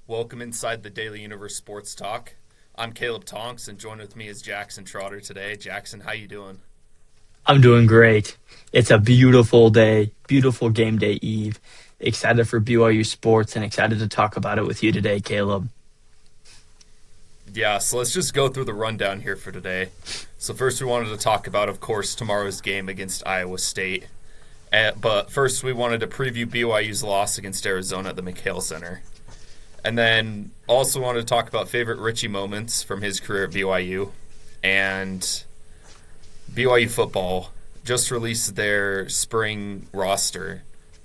Welcome inside the Daily Universe Sports Talk. I'm Caleb Tonks, and joined with me is Jackson Trotter today. Jackson, how you doing? I'm doing great. It's a beautiful day, beautiful game day eve. Excited for BYU sports and excited to talk about it with you today, Caleb. Yeah, so let's just go through the rundown here for today. So first we wanted to talk about, of course, tomorrow's game against Iowa State. But first we wanted to preview BYU's loss against Arizona at the McHale Center. And then also wanted to talk about favorite Richie moments from his career at BYU. And BYU football just released their spring roster.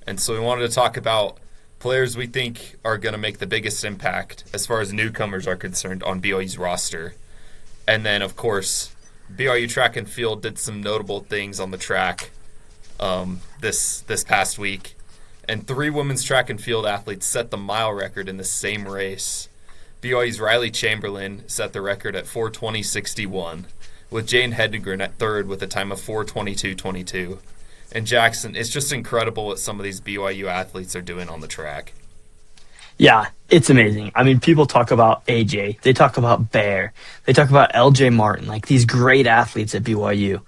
And so we wanted to talk about players we think are going to make the biggest impact as far as newcomers are concerned on BYU's roster. And then, of course, BYU track and field did some notable things on the track this past week. And 3 women's track and field athletes set the mile record in the same race. BYU's Riley Chamberlain set the record at 4:20.61, with Jane Hedengren at third with a time of 4:22.22. And Jackson, it's just incredible what some of these BYU athletes are doing on the track. Yeah, it's amazing. I mean, people talk about AJ, they talk about Bear, they talk about LJ Martin, like these great athletes at BYU.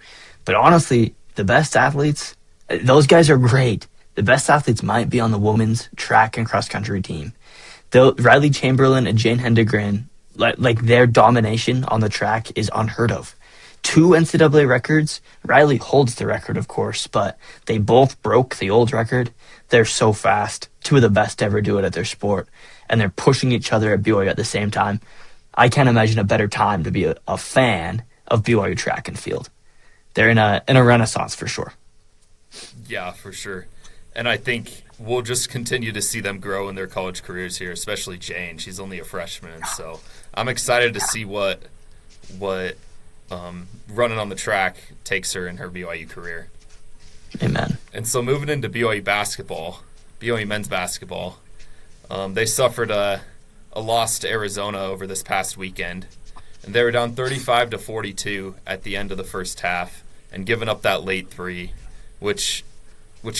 But honestly, the best athletes, those guys are great. The best athletes might be on the women's track and cross country team. Riley Chamberlain and Jane Hedengren, like their domination on the track is unheard of. 2 NCAA records. Riley holds the record, of course, but they both broke the old record. They're so fast. 2 of the best to ever do it at their sport, and they're pushing each other at BYU at the same time. I can't imagine a better time to be a fan of BYU track and field. They're in a renaissance for sure. Yeah, for sure. And I think we'll just continue to see them grow in their college careers here, especially Jane. She's only a freshman, so I'm excited to see what running on the track takes her in her BYU career. Amen. And so moving into BYU basketball, BYU men's basketball, they suffered a loss to Arizona over this past weekend. And they were down 35-42 at the end of the first half and giving up that late 3, which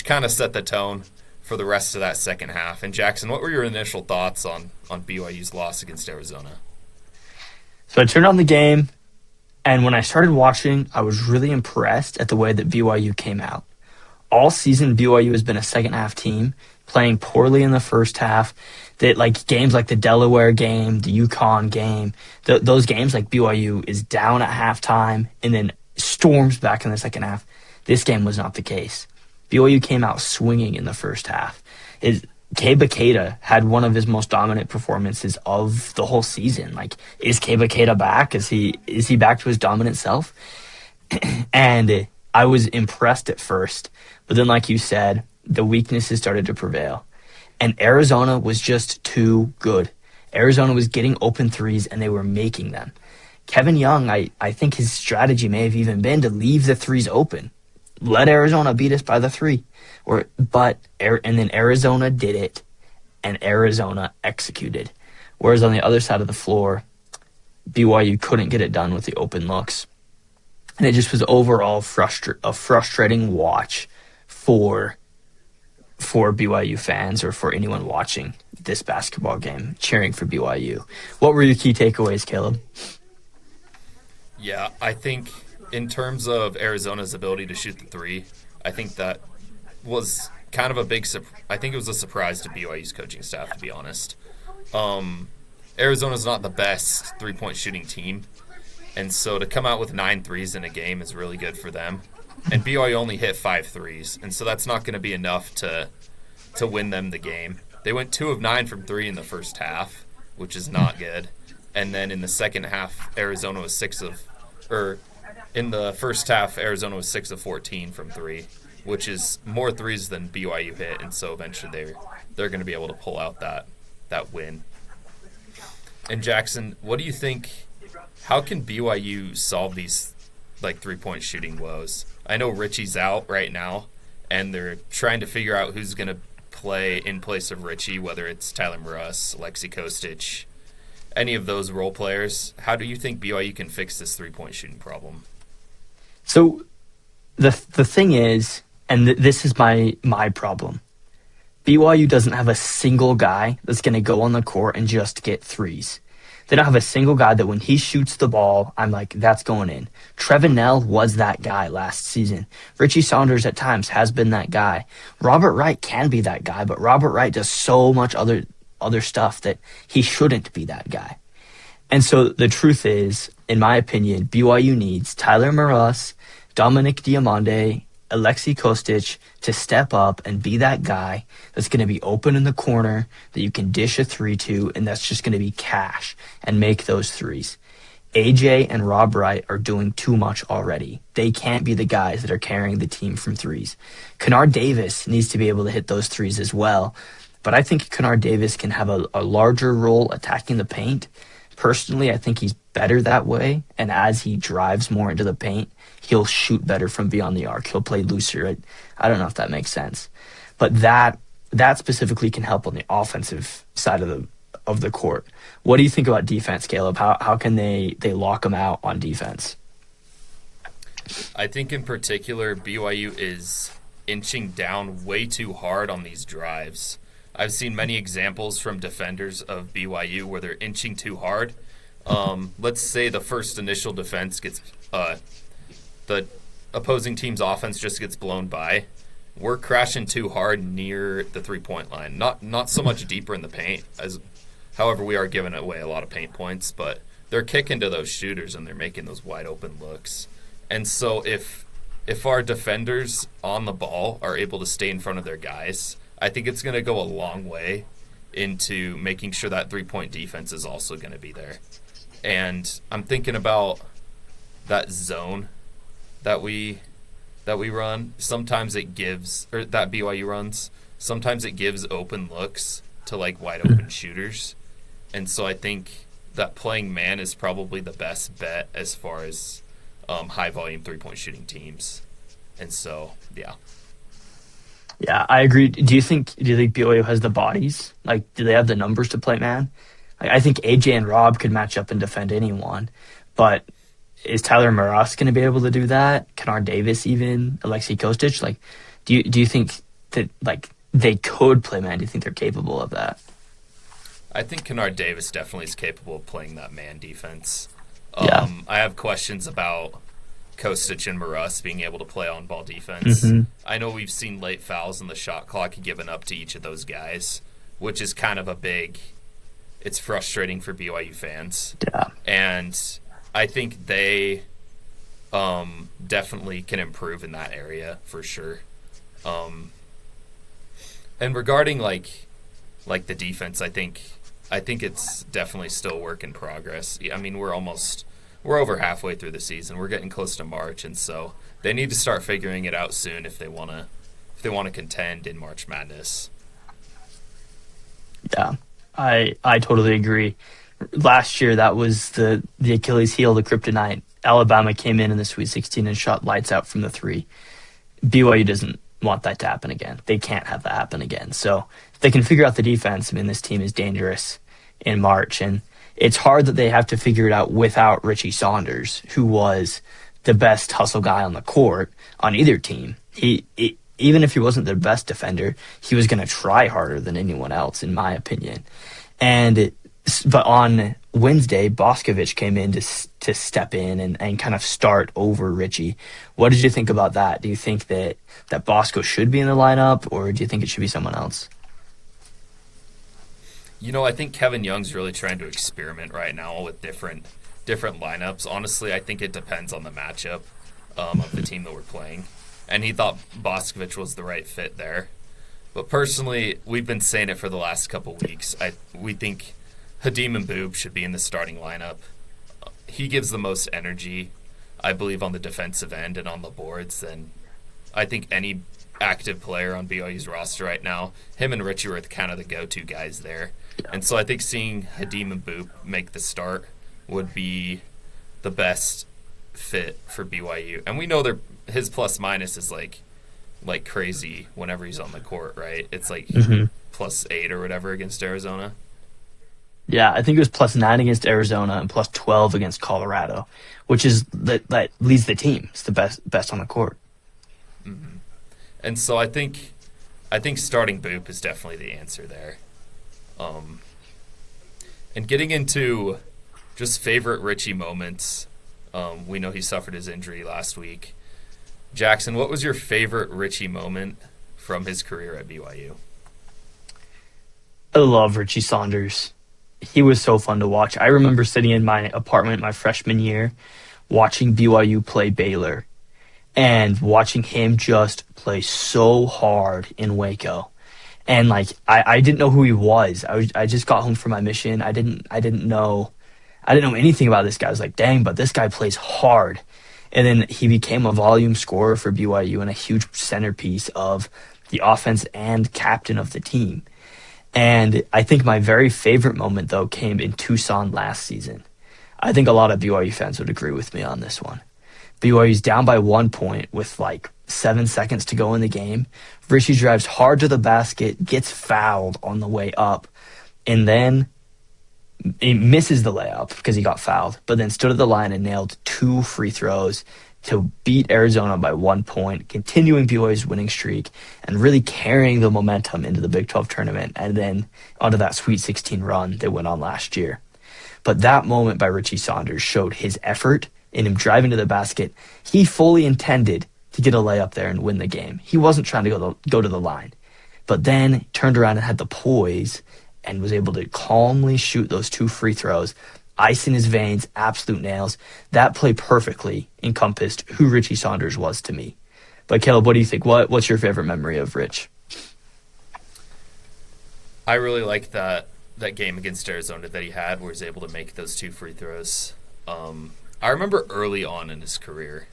kind of set the tone for the rest of that second half. And Jackson, what were your initial thoughts on BYU's loss against Arizona? So I turned on the game, and when I started watching, I was really impressed at the way that BYU came out. All season, BYU has been a second-half team, playing poorly in the first half. Games like the Delaware game, the UConn game, those games, like BYU is down at halftime and then storms back in the second half. This game was not the case. BYU came out swinging in the first half. Keba Keita had one of his most dominant performances of the whole season. Like, is Keba Keita back? Is he back to his dominant self? And I was impressed at first, but then, like you said, the weaknesses started to prevail. And Arizona was just too good. Arizona was getting open threes, and they were making them. Kevin Young, I think his strategy may have even been to leave the threes open. Let Arizona beat us by the 3. And then Arizona did it, and Arizona executed. Whereas on the other side of the floor, BYU couldn't get it done with the open looks. And it just was overall a frustrating watch for BYU fans or for anyone watching this basketball game, cheering for BYU. What were your key takeaways, Caleb? Yeah, I think in terms of Arizona's ability to shoot the 3, I think that was kind of I think it was a surprise to BYU's coaching staff, to be honest. Arizona's not the best three-point shooting team, and so to come out with 9 threes in a game is really good for them. And BYU only hit 5 threes, and so that's not going to be enough to win them the game. They went 2 of 9 from 3 in the first half, which is not good. And then in the second half, Arizona was 6 of Arizona was 6 of 14 from 3, which is more threes than BYU hit, and so eventually they're going to be able to pull out that win. And Jackson, what do you think? How can BYU solve these three-point shooting woes? I know Richie's out right now, and they're trying to figure out who's going to play in place of Richie, whether it's Tyler Russ, Lexi Kostic, any of those role players. How do you think BYU can fix this three-point shooting problem? So the thing is, and this is my problem, BYU doesn't have a single guy that's going to go on the court and just get threes. They don't have a single guy that when he shoots the ball, I'm like, that's going in. Trevin Knell was that guy last season. Richie Saunders at times has been that guy. Robert Wright can be that guy, but Robert Wright does so much other stuff that he shouldn't be that guy. And so the truth is, in my opinion, BYU needs Tyler Maras, Dominic Diamande, Alexei Kostic to step up and be that guy that's going to be open in the corner that you can dish a three to, and that's just going to be cash and make those threes. AJ and Rob Wright are doing too much already. They can't be the guys that are carrying the team from threes. Kennard Davis needs to be able to hit those threes as well, but I think Kennard Davis can have a larger role attacking the paint. Personally, I think he's better that way, and as he drives more into the paint, he'll shoot better from beyond the arc. He'll play looser. I don't know if that makes sense, but that specifically can help on the offensive side of the court. What do you think about defense, Caleb? How can they lock them out on defense? I think in particular BYU is inching down way too hard on these drives. I've seen many examples from defenders of BYU where they're inching too hard. Let's say the first initial defense gets the opposing team's offense just gets blown by. We're crashing too hard near the three-point line. Not so much deeper in the paint. However, we are giving away a lot of paint points, but they're kicking to those shooters and they're making those wide-open looks. And so if our defenders on the ball are able to stay in front of their guys, I think it's going to go a long way into making sure that three-point defense is also going to be there. And I'm thinking about that zone that we run. Sometimes it gives, or that BYU runs, sometimes it gives open looks to like wide-open shooters. And so I think that playing man is probably the best bet as far as high-volume three-point shooting teams. And so, yeah. Yeah, I agree. Do you think BYU has the bodies? Like, do they have the numbers to play man? I think AJ and Rob could match up and defend anyone, but is Tyler Maras going to be able to do that? Kennard Davis even? Alexei Kostic? Like, do you think that like they could play man? Do you think they're capable of that? I think Kennard Davis definitely is capable of playing that man defense. Yeah. I have questions about Kostic and Maras being able to play on-ball defense. Mm-hmm. I know we've seen late fouls in the shot clock given up to each of those guys, which is kind of it's frustrating for BYU fans. Yeah. And I think they definitely can improve in that area for sure. And regarding like the defense, I think it's definitely still work in progress. I mean, we're over halfway through the season. We're getting close to March, and so they need to start figuring it out soon if they want to contend in March Madness. Yeah, I totally agree. Last year, that was the Achilles heel, the kryptonite. Alabama came in the Sweet 16 and shot lights out from the three. BYU doesn't want that to happen again. They can't have that happen again. So if they can figure out the defense, I mean, this team is dangerous in March, and it's hard that they have to figure it out without Richie Saunders, who was the best hustle guy on the court on either team. Even if he wasn't the best defender, he was going to try harder than anyone else, in my opinion. But on Wednesday, Boscovich came in to step in and kind of start over Richie. What did you think about that? Do you think that Bosco should be in the lineup, or do you think it should be someone else? I think Kevin Young's really trying to experiment right now with different lineups. Honestly, I think it depends on the matchup of the team that we're playing. And he thought Boscovich was the right fit there. But personally, we've been saying it for the last couple weeks. We think Hadim Mboob should be in the starting lineup. He gives the most energy, I believe, on the defensive end and on the boards than I think any active player on BYU's roster right now. Him and Richie were kind of the go-to guys there. And so I think seeing Hadim Mboob make the start would be the best fit for BYU. And we know his plus-minus is like crazy whenever he's on the court, right? It's like +8 or whatever against Arizona. Yeah, I think it was +9 against Arizona and +12 against Colorado, which is that leads the team. It's the best on the court. Mm-hmm. And so I think I think starting Boop is definitely the answer there. Um, and getting into just favorite Richie moments, we know he suffered his injury last week. Jackson, what was your favorite Richie moment from his career at BYU? I love Richie Saunders. He was so fun to watch. I remember sitting in my apartment my freshman year watching BYU play Baylor and watching him just play so hard in Waco. And like I didn't know who he was. I just got home from my mission. I didn't know anything about this guy. I was like, dang, but this guy plays hard. And then he became a volume scorer for BYU and a huge centerpiece of the offense and captain of the team. And I think my very favorite moment, though, came in Tucson last season. I think a lot of BYU fans would agree with me on this one. BYU's down by 1 point with like 7 seconds to go in the game. Richie drives hard to the basket, gets fouled on the way up, and then he misses the layup because he got fouled, but then stood at the line and nailed 2 free throws to beat Arizona by 1 point, continuing BYU's winning streak and really carrying the momentum into the Big 12 tournament and then onto that Sweet 16 run they went on last year. But that moment by Richie Saunders showed his effort in him driving to the basket. He fully intended to get a layup there and win the game. He wasn't trying to go to the line, but then turned around and had the poise and was able to calmly shoot those 2 free throws, ice in his veins, absolute nails. That play perfectly encompassed who Richie Saunders was to me. But Caleb, what do you think? What's your favorite memory of Rich? I really like that game against Arizona that he had where he was able to make those 2 free throws. I remember early on in his career,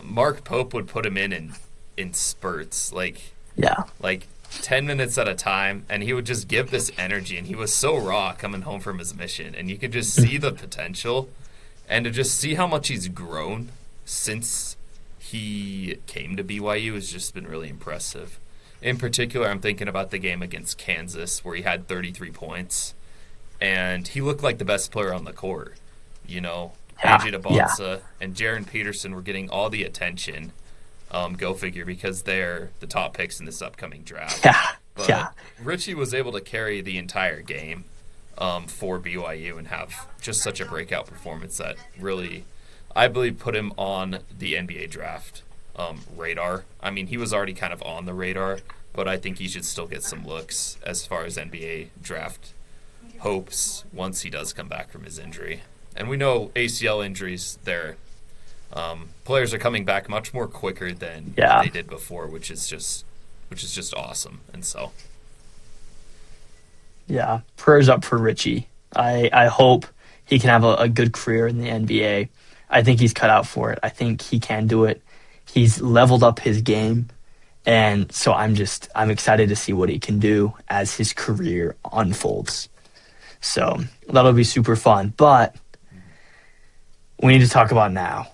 Mark Pope would put him in spurts, like 10 minutes at a time, and he would just give this energy, and he was so raw coming home from his mission, and you could just see the potential, and to just see how much he's grown since he came to BYU has just been really impressive. In particular, I'm thinking about the game against Kansas where he had 33 points, and he looked like the best player on the court. You know, AJ DeBonsa and Jaron Peterson were getting all the attention. Go figure, because they're the top picks in this upcoming draft. But Richie was able to carry the entire game for BYU and have just such a breakout performance that really, I believe, put him on the NBA draft radar. I mean, he was already kind of on the radar, but I think he should still get some looks as far as NBA draft hopes once he does come back from his injury. And we know ACL injuries, players are coming back much more quicker than they did before, which is just awesome. And so, yeah, prayers up for Richie. I hope he can have a good career in the NBA. I think he's cut out for it. I think he can do it. He's leveled up his game, and so I'm excited to see what he can do as his career unfolds. So that'll be super fun. But we need to talk about now.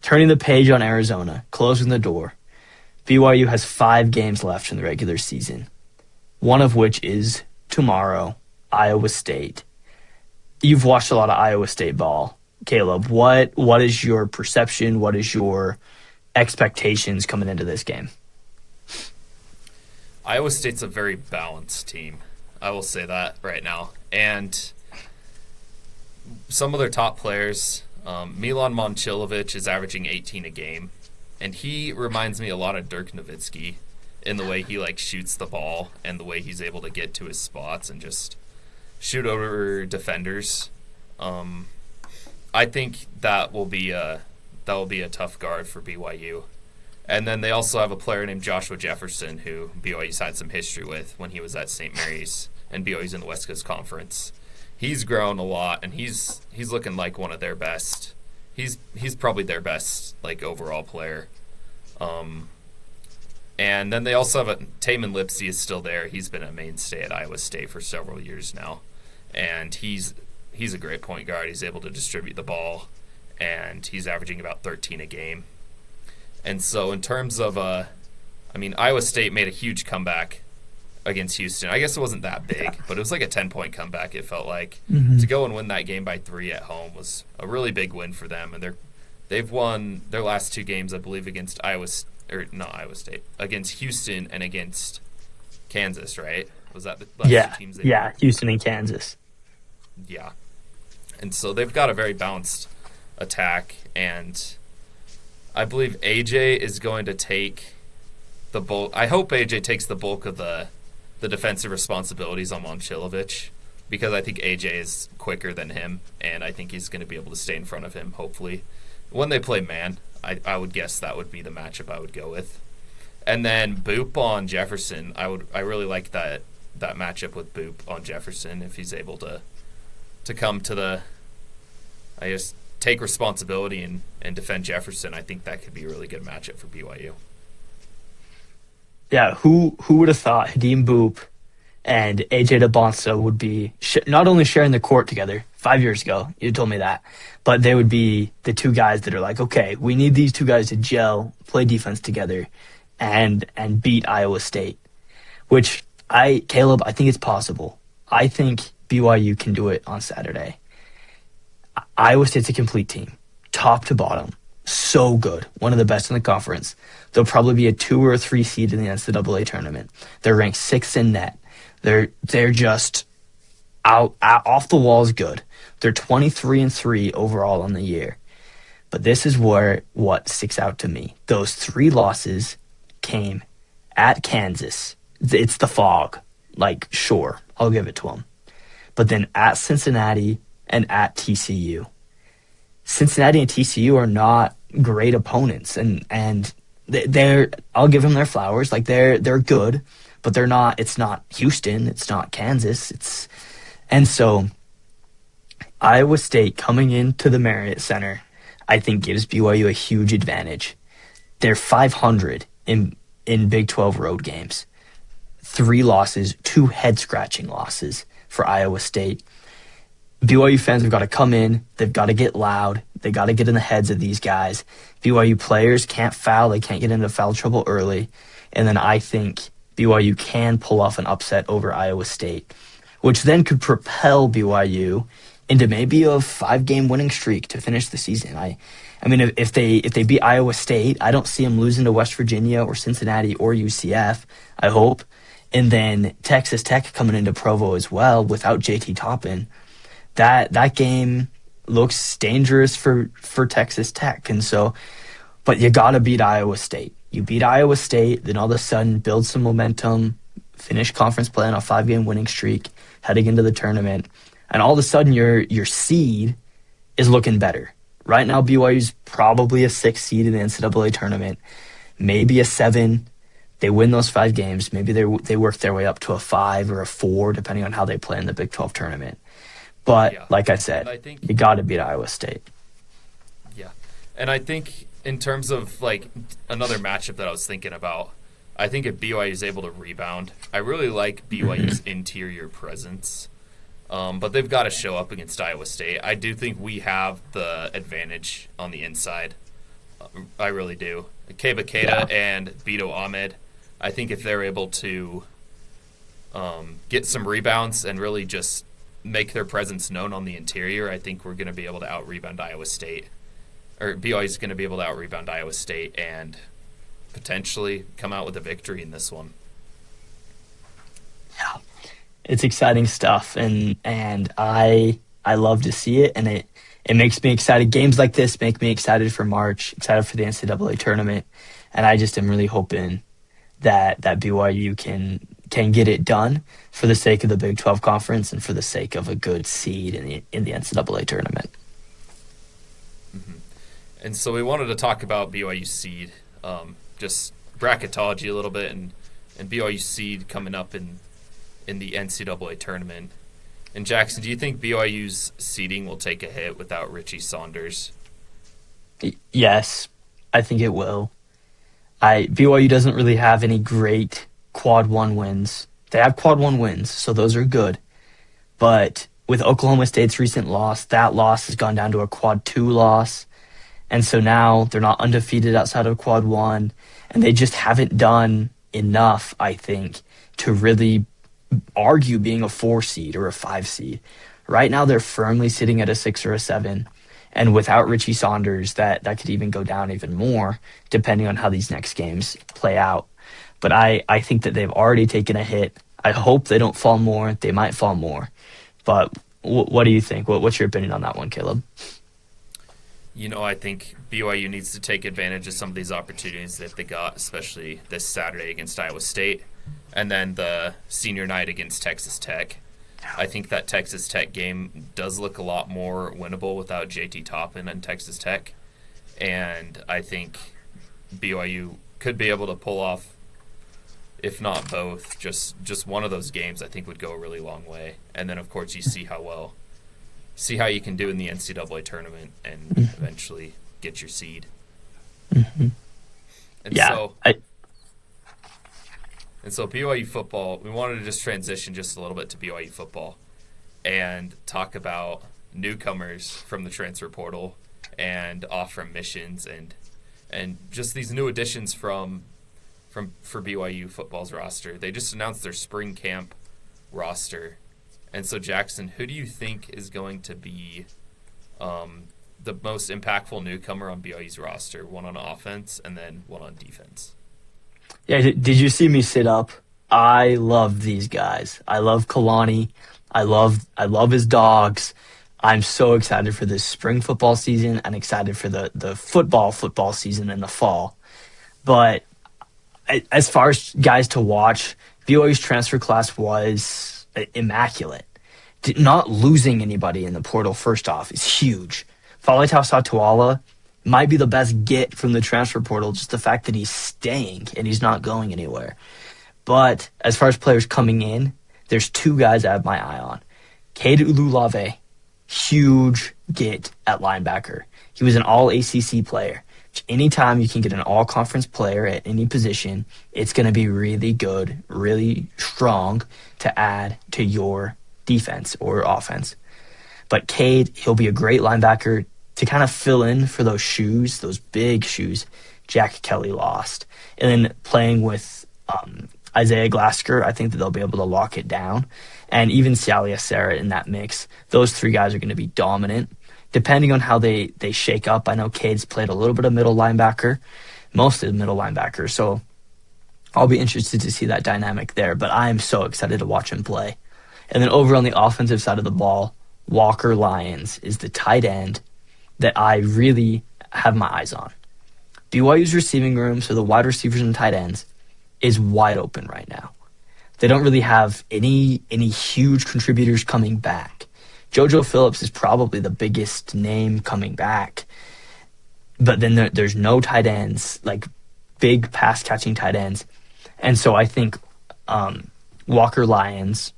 Turning the page on Arizona, closing the door. BYU has 5 games left in the regular season, one of which is tomorrow, Iowa State. You've watched a lot of Iowa State ball. Caleb, what is your perception? What is your expectations coming into this game? Iowa State's a very balanced team. I will say that right now. And some of their top players, Milan Momcilovic is averaging 18 a game, and he reminds me a lot of Dirk Nowitzki in the way he shoots the ball and the way he's able to get to his spots and just shoot over defenders. I think that will be a tough guard for BYU. And then they also have a player named Joshua Jefferson who BYU's had some history with when he was at St. Mary's, and BYU's in the West Coast Conference. He's grown a lot, and he's looking like one of their best. He's probably their best overall player. And then they also have Tamin Lipsey is still there. He's been a mainstay at Iowa State for several years now, and he's a great point guard. He's able to distribute the ball, and he's averaging about 13 a game. And so in terms of, Iowa State made a huge comeback against Houston. I guess it wasn't that big, but it was like a 10-point comeback, it felt like. Mm-hmm. To go and win that game by 3 at home was a really big win for them. And they've won their last 2 games, I believe, against or not Iowa State, against Houston and against Kansas, right? Was that the last Yeah, two teams they yeah, beat? Houston and Kansas. Yeah. And so they've got a very balanced attack, and I believe AJ is going to take the bulk. I hope AJ takes the bulk of the defensive responsibilities on Momcilovic, because I think AJ is quicker than him, and I think he's going to be able to stay in front of him, hopefully. When they play man, I would guess that would be the matchup I would go with. And then Boop on Jefferson, I really like that matchup with Boop on Jefferson if he's able to come to take responsibility and defend Jefferson. I think that could be a really good matchup for BYU. Yeah, who would have thought Hadim Boop and AJ DeBonsta would be not only sharing the court together 5 years ago, you told me that, but they would be the two guys that are like, okay, we need these two guys to gel, play defense together, and beat Iowa State. Which Caleb, I think it's possible. I think BYU can do it on Saturday. Iowa State's a complete team, top to bottom. So good. One of the best in the conference. They'll probably be a 2 or a 3 seed in the NCAA tournament. They're ranked 6th in net. They're just off the walls good. They're 23-3 overall on the year. But this is what sticks out to me. Those 3 losses came at Kansas. It's the fog. Like, sure, I'll give it to them. But then at Cincinnati and at TCU. Cincinnati and TCU are not great opponents, and they're I'll give them their flowers. Like they're good, but they're not. It's not Houston. It's not Kansas. And so Iowa State coming into the Marriott Center, I think gives BYU a huge advantage. They're 500 in Big 12 road games. 3 losses, 2 head-scratching losses for Iowa State. BYU fans have got to come in. They've got to get loud. They got to get in the heads of these guys. BYU players can't foul. They can't get into foul trouble early. And then I think BYU can pull off an upset over Iowa State, which then could propel BYU into maybe a 5-game winning streak to finish the season. I mean, if they beat Iowa State, I don't see them losing to West Virginia or Cincinnati or UCF, I hope. And then Texas Tech coming into Provo as well without JT Toppin. That game looks dangerous for Texas Tech. And so, but you got to beat Iowa State. You beat Iowa State, then all of a sudden build some momentum, finish conference play on a 5-game winning streak, heading into the tournament. And all of a sudden your seed is looking better. Right now, BYU's probably a 6 seed in the NCAA tournament, maybe a 7. They win those 5 games. Maybe they work their way up to a 5 or a 4, depending on how they play in the Big 12 tournament. But yeah, like I said, you got to beat Iowa State. Yeah, and I think in terms of like another matchup that I was thinking about, I think if BYU is able to rebound, I really like BYU's interior presence. But they've got to show up against Iowa State. I do think we have the advantage on the inside. I really do. Keba Keita and Beto Ahmed, I think if they're able to get some rebounds and really just make their presence known on the interior, I think we're going to be able to out-rebound Iowa State. Or BYU is going to be able to out-rebound Iowa State and potentially come out with a victory in this one. Yeah. It's exciting stuff, and I love to see it, and it makes me excited. Games like this make me excited for March, excited for the NCAA tournament, and I just am really hoping that BYU can get it done for the sake of the Big 12 conference and for the sake of a good seed in the NCAA tournament. Mm-hmm. And so we wanted to talk about BYU seed, just bracketology a little bit, and BYU seed coming up in the NCAA tournament. And Jackson, do you think BYU's seeding will take a hit without Richie Saunders? Yes, I think it will. BYU doesn't really have any great quad 1 wins. They have quad 1 wins, so those are good. But with Oklahoma State's recent loss, that loss has gone down to a quad 2 loss. And so now they're not undefeated outside of quad 1, and they just haven't done enough, I think, to really argue being a 4 seed or a 5 seed. Right now they're firmly sitting at a 6 or a 7, And without Richie Saunders, that could even go down even more, depending on how these next games play out. But I think that they've already taken a hit. I hope they don't fall more. They might fall more. But what do you think? What's your opinion on that one, Caleb? I think BYU needs to take advantage of some of these opportunities that they got, especially this Saturday against Iowa State, and then the senior night against Texas Tech. I think that Texas Tech game does look a lot more winnable without JT Toppin and Texas Tech, and I think BYU could be able to pull off, if not both, just one of those games. I think would go a really long way. And then, of course, you see how you can do in the NCAA tournament and eventually get your seed. Mm-hmm. And so BYU football, we wanted to just transition just a little bit to BYU football and talk about newcomers from the transfer portal and off from missions and just these new additions for BYU football's roster. They just announced their spring camp roster. And so, Jackson, who do you think is going to be the most impactful newcomer on BYU's roster? One on offense and then one on defense. Yeah, did you see me sit up? I love these guys. I love Kalani. I love his dogs. I'm so excited for this spring football season and excited for the football season in the fall. But as far as guys to watch, BYU's transfer class was immaculate. Not losing anybody in the portal, first off, is huge. Faletau Satuala might be the best get from the transfer portal, just the fact that he's staying and he's not going anywhere. But as far as players coming in, there's two guys I have my eye on. Cade Ululave, huge get at linebacker. He was an all-ACC player. Anytime you can get an all-conference player at any position, it's going to be really good, really strong to add to your defense or offense. But Cade, he'll be a great linebacker to kind of fill in for those shoes, those big shoes Jack Kelly lost. And then playing with Isaiah Glasker, I think that they'll be able to lock it down. And even Sialia Sarah in that mix, those three guys are going to be dominant. Depending on how they shake up, I know Cade's played a little bit of middle linebacker, most of the middle linebacker, so I'll be interested to see that dynamic there. But I'm so excited to watch him play. And then over on the offensive side of the ball, Walker Lyons is the tight end that I really have my eyes on. BYU's receiving room, so the wide receivers and tight ends, is wide open right now. They don't really have any huge contributors coming back. JoJo Phillips is probably the biggest name coming back. But then there's no tight ends, like big pass-catching tight ends. And so I think Walker Lyons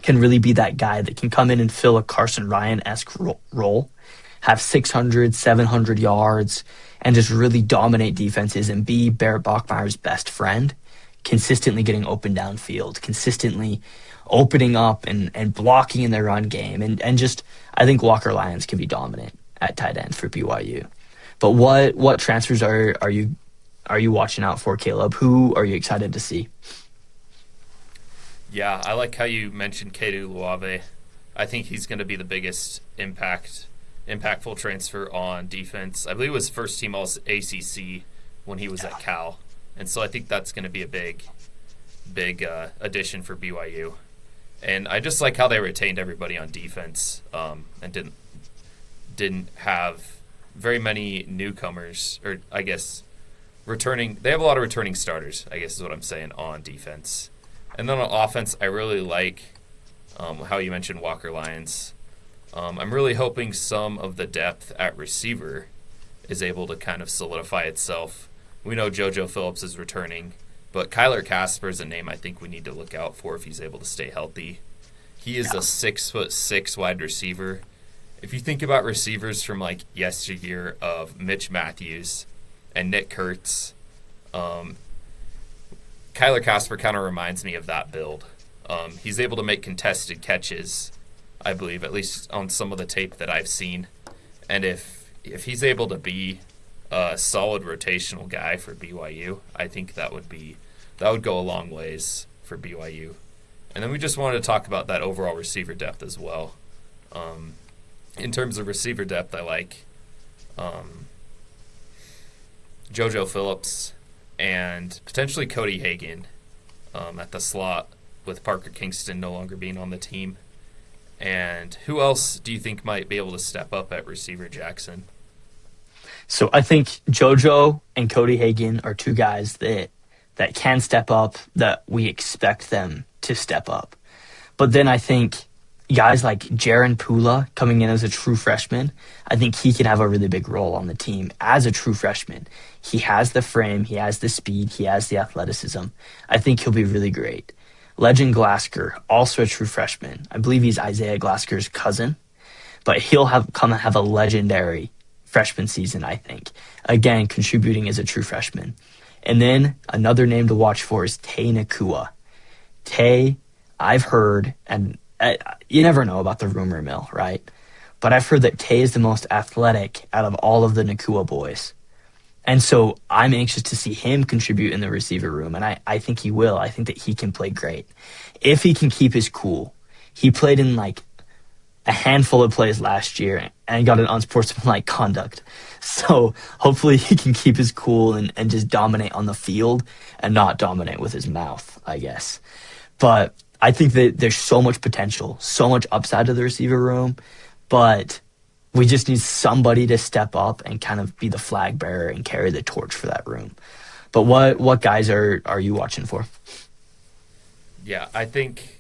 can really be that guy that can come in and fill a Carson Ryan-esque role, have 600, 700 yards, and just really dominate defenses and be Barrett Bachmeier's best friend, consistently getting open downfield, consistently opening up and blocking in their run game. And just, I think Walker Lyons can be dominant at tight end for BYU. But what transfers are you watching out for, Caleb? Who are you excited to see? Yeah, I like how you mentioned Cade Ululave. I think he's going to be the biggest impactful transfer on defense. I believe it was first team all ACC when he was at Cal. And so I think that's going to be a big addition for BYU. And I just like how they retained everybody on defense and didn't have very many newcomers, or I guess returning. They have a lot of returning starters, I guess is what I'm saying, on defense. And then on offense, I really like how you mentioned Walker Lyons. I'm really hoping some of the depth at receiver is able to kind of solidify itself. We know JoJo Phillips is returning, but Kyler Casper is a name I think we need to look out for if he's able to stay healthy. He is a 6'6" wide receiver. If you think about receivers from like yesteryear of Mitch Matthews and Nick Kurtz, Kyler Casper kind of reminds me of that build. He's able to make contested catches, I believe, at least on some of the tape that I've seen. And if he's able to be a solid rotational guy for BYU, I think that would go a long ways for BYU. And then we just wanted to talk about that overall receiver depth as well. in terms of receiver depth, I like JoJo Phillips and potentially Cody Hagan at the slot with Parker Kingston no longer being on the team. And who else do you think might be able to step up at receiver, Jackson? So I think JoJo and Cody Hagan are two guys that can step up, that we expect them to step up. But then I think guys like Jaron Pula coming in as a true freshman, I think he can have a really big role on the team as a true freshman. He has the frame, he has the speed, he has the athleticism. I think he'll be really great. Legend Glasker, also a true freshman. I believe he's Isaiah Glasker's cousin, but he'll have a legendary freshman season, I think. Again, contributing as a true freshman. And then another name to watch for is Tay Nakua. Tay, I've heard, and you never know about the rumor mill, right? But I've heard that Tay is the most athletic out of all of the Nakua boys. And so I'm anxious to see him contribute in the receiver room, and I think he will. I think that he can play great. If he can keep his cool. He played in like a handful of plays last year and got an unsportsmanlike conduct. So hopefully he can keep his cool and just dominate on the field and not dominate with his mouth, I guess. But I think that there's so much potential, so much upside to the receiver room, but we just need somebody to step up and kind of be the flag bearer and carry the torch for that room. But what guys are you watching for? Yeah, I think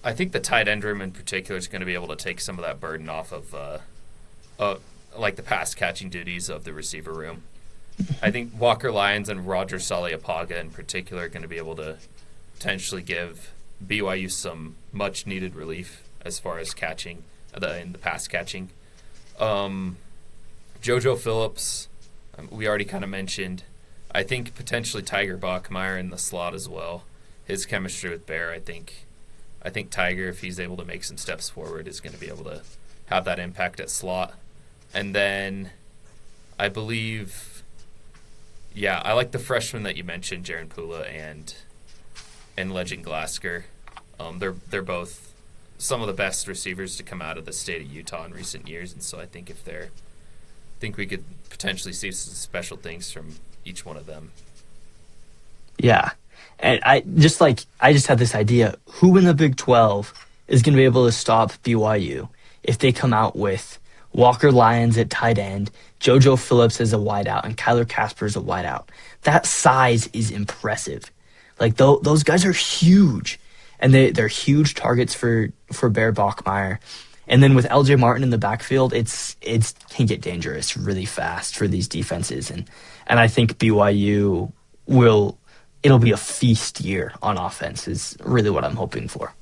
the tight end room in particular is going to be able to take some of that burden off of like the pass catching duties of the receiver room. I think Walker Lyons and Roger Saliapaga in particular are going to be able to potentially give BYU some much needed relief as far as catching in the pass catching. JoJo Phillips, we already kind of mentioned. I think potentially Tiger Bachmeier in the slot as well. His chemistry with Bear, I think Tiger, if he's able to make some steps forward, is going to be able to have that impact at slot. And then I believe, I like the freshman that you mentioned, Jaron Pula and Legend Glasker. They're both some of the best receivers to come out of the state of Utah in recent years, and so I think we could potentially see some special things from each one of them. Yeah. And I just had this idea, who in the Big 12 is going to be able to stop BYU if they come out with Walker Lyons at tight end, JoJo Phillips as a wideout, and Kyler Casper as a wideout? That size is impressive. Like, those guys are huge, and they're huge targets for Bear Bachmeier. And then with LJ Martin in the backfield, it can get dangerous really fast for these defenses. And I think BYU it'll be a feast year on offense is really what I'm hoping for.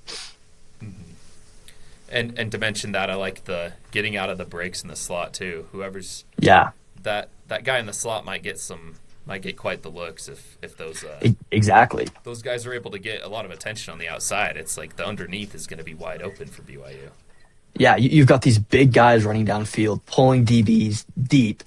Mm-hmm. And to mention that, I like the getting out of the breaks in the slot too. Whoever's that guy in the slot might get quite the looks if those exactly those guys are able to get a lot of attention on the outside. It's like the underneath is going to be wide open for BYU. Yeah, you've got these big guys running downfield, pulling DBs deep,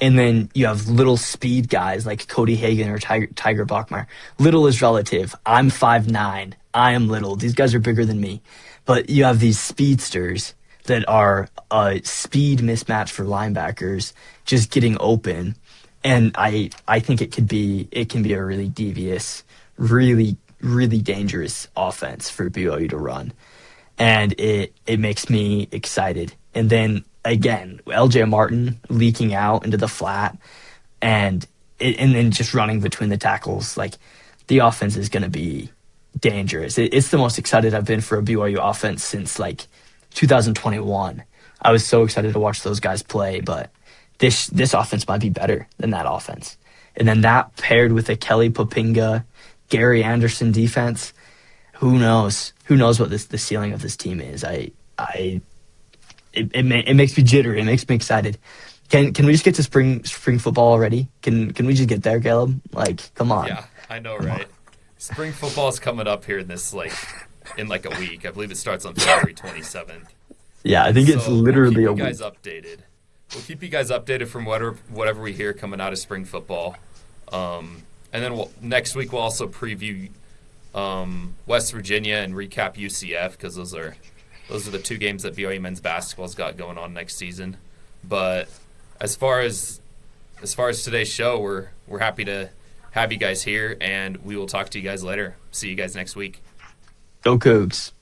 and then you have little speed guys like Cody Hagan or Tiger Bachmeier. Little is relative. I'm 5'9". I am little. These guys are bigger than me. But you have these speedsters that are a speed mismatch for linebackers just getting open. And I think it can be a really devious, really, really dangerous offense for BYU to run. And it makes me excited. And then again, LJ Martin leaking out into the flat and then just running between the tackles. Like, the offense is going to be dangerous. It's the most excited I've been for a BYU offense since like 2021. I was so excited to watch those guys play, but this offense might be better than that offense. And then that paired with a Kelly Popinga, Gary Anderson defense, who knows? Who knows what the ceiling of this team is? It makes me jittery. It makes me excited. Can we just get to spring football already? Can we just get there, Caleb? Like, come on. Yeah, I know, right? Spring football is coming up here in a week. I believe it starts on February 27th. Yeah, I think it's literally a week. We'll keep you guys updated from whatever we hear coming out of spring football. And then next week we'll also preview West Virginia and recap UCF, because those are those are the two games that BYU men's basketball's got going on next season. But as far as today's show, we're happy to have you guys here, and we will talk to you guys later. See you guys next week. Go Cougs.